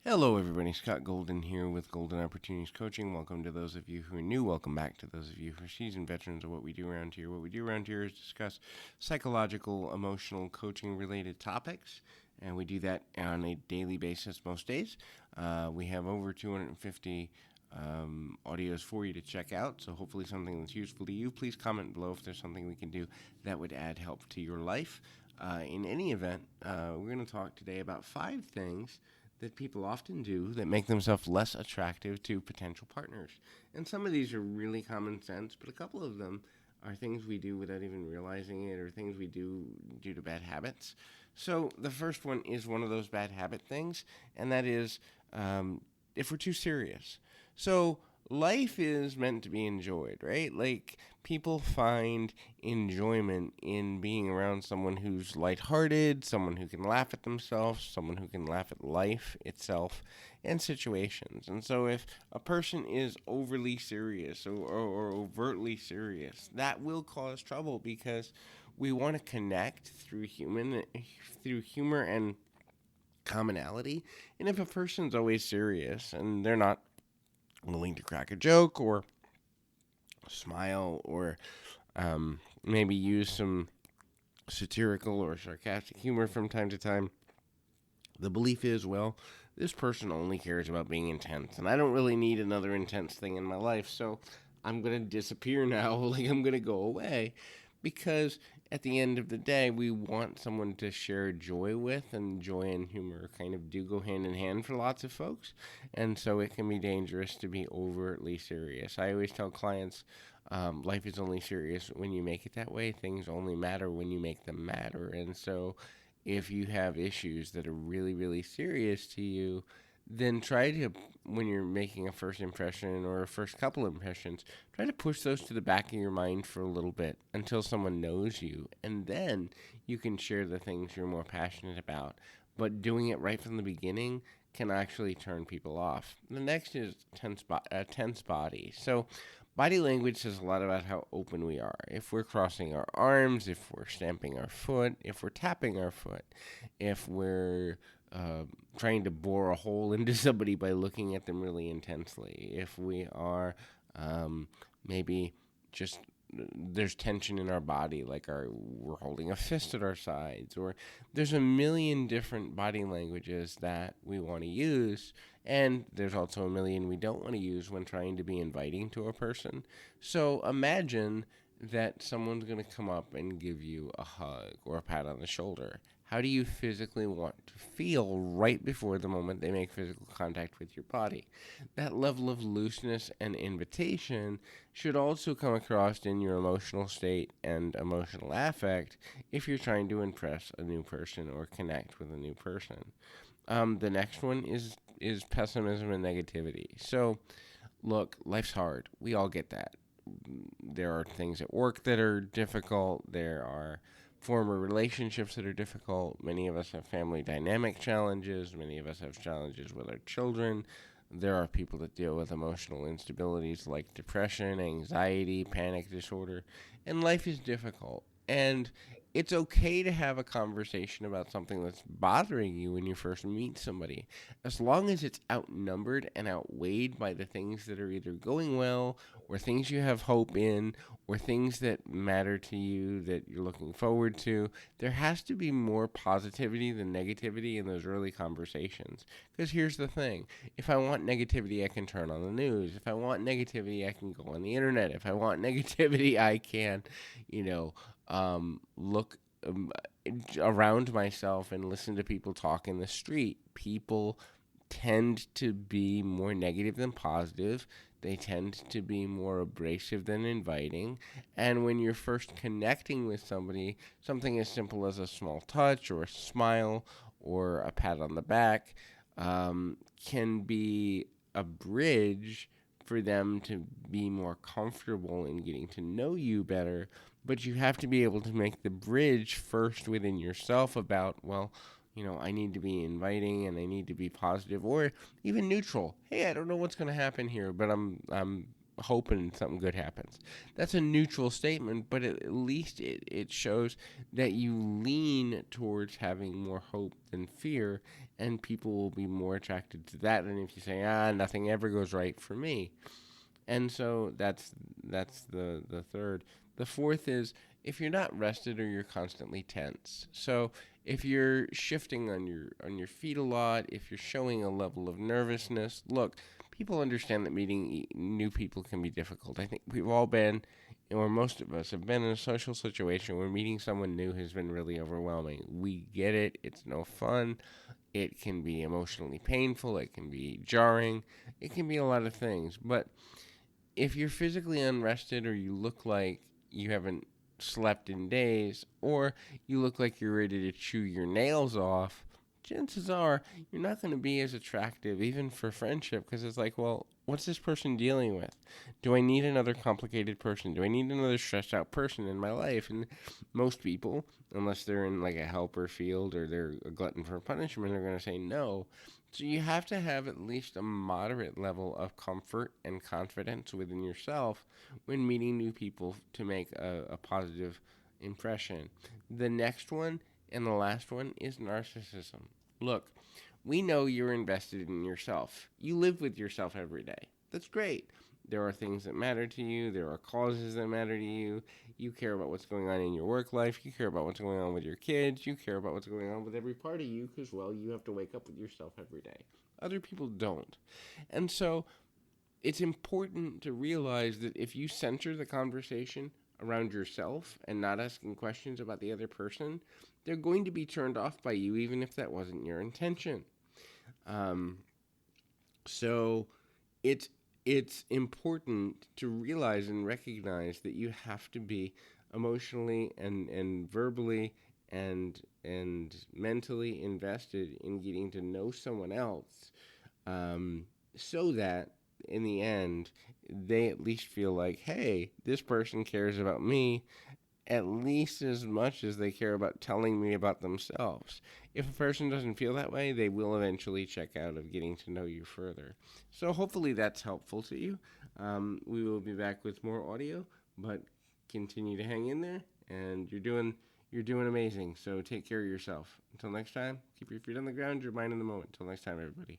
Hello, everybody. Scott Golden here with Golden Opportunities Coaching. Welcome to those of you who are new. Welcome back to those of you who are seasoned veterans of what we do around here. What we do around here is discuss psychological, emotional, coaching-related topics, and we do that on a daily basis most days. We have over 250 audios for you to check out, so hopefully something that's useful to you. Please comment below if there's something we can do that would add help to your life. In any event, we're going to talk today about 5 things that people often do that make themselves less attractive to potential partners. And some of these are really common sense, but a couple of them are things we do without even realizing it, or things we do due to bad habits. So the first one is one of those bad habit things, and that is if we're too serious. So life is meant to be enjoyed, right? Like, people find enjoyment in being around someone who's lighthearted, someone who can laugh at themselves, someone who can laugh at life itself and situations. And so if a person is overly serious or overtly serious, that will cause trouble, because we want to connect through humor and commonality. And if a person's always serious and they're not willing to crack a joke or smile or maybe use some satirical or sarcastic humor from time to time, the belief is, well, this person only cares about being intense, and I don't really need another intense thing in my life, so I'm going to disappear now, like I'm going to go away, because at the end of the day, we want someone to share joy with, and joy and humor kind of do go hand in hand for lots of folks, and so it can be dangerous to be overtly serious. I always tell clients, life is only serious when you make it that way. Things only matter when you make them matter, and so if you have issues that are really, really serious to you, then try to, when you're making a first impression or a first couple impressions, try to push those to the back of your mind for a little bit until someone knows you, and then you can share the things you're more passionate about. But doing it right from the beginning can actually turn people off. The next is tense body. So body language says a lot about how open we are. If we're crossing our arms, if we're stamping our foot, if we're tapping our foot, if we're trying to bore a hole into somebody by looking at them really intensely, if we are maybe just there's tension in our body, like we're holding a fist at our sides, or there's a million different body languages that we want to use, and there's also a million we don't want to use when trying to be inviting to a person. So imagine that someone's going to come up and give you a hug or a pat on the shoulder. How do you physically want to feel right before the moment they make physical contact with your body? That level of looseness and invitation should also come across in your emotional state and emotional affect if you're trying to impress a new person or connect with a new person. The next one is pessimism and negativity. So, look, life's hard. We all get that. There are things at work that are difficult. There are former relationships that are difficult. Many of us have family dynamic challenges. Many of us have challenges with our children. There are people that deal with emotional instabilities like depression, anxiety, panic disorder, and life is difficult. And it's okay to have a conversation about something that's bothering you when you first meet somebody, as long as it's outnumbered and outweighed by the things that are either going well, or things you have hope in, or things that matter to you that you're looking forward to. There has to be more positivity than negativity in those early conversations. Because here's the thing. If I want negativity, I can turn on the news. If I want negativity, I can go on the internet. If I want negativity, I can, look around myself and listen to people talk in the street. People tend to be more negative than positive. They tend to be more abrasive than inviting. And when you're first connecting with somebody, something as simple as a small touch or a smile or a pat on the back can be a bridge for them to be more comfortable in getting to know you better. But you have to be able to make the bridge first within yourself about, well, I need to be inviting and I need to be positive or even neutral. Hey, I don't know what's going to happen here, but I'm hoping something good happens. That's a neutral statement, but at least it shows that you lean towards having more hope than fear, and people will be more attracted to that than if you say, nothing ever goes right for me. And so that's the third. The fourth is if you're not rested or you're constantly tense. So if you're shifting on your feet a lot, if you're showing a level of nervousness, look, people understand that meeting new people can be difficult. I think we've all been, or most of us have been in a social situation where meeting someone new has been really overwhelming. We get it. It's no fun. It can be emotionally painful. It can be jarring. It can be a lot of things. But if you're physically unrested or you look like you haven't slept in days or you look like you're ready to chew your nails off, chances are you're not going to be as attractive even for friendship because it's like, well, what's this person dealing with? Do I need another complicated person? Do I need another stressed out person in my life? And most people, unless they're in like a helper field or they're a glutton for punishment, are going to say no. So you have to have at least a moderate level of comfort and confidence within yourself when meeting new people to make a positive impression. The next one and the last one is narcissism. Look, we know you're invested in yourself. You live with yourself every day. That's great. There are things that matter to you. There are causes that matter to you. You care about what's going on in your work life. You care about what's going on with your kids. You care about what's going on with every part of you because, well, you have to wake up with yourself every day. Other people don't. And so it's important to realize that if you center the conversation around yourself and not asking questions about the other person, they're going to be turned off by you, even if that wasn't your intention. So it's important to realize and recognize that you have to be emotionally and verbally and mentally invested in getting to know someone else, so that in the end they at least feel like, hey, this person cares about me at least as much as they care about telling me about themselves. If a person doesn't feel that way, they will eventually check out of getting to know you further. So hopefully that's helpful to you. We will be back with more audio, but continue to hang in there, and you're doing amazing. So take care of yourself. Until next time, keep your feet on the ground, your mind in the moment. Until next time, everybody.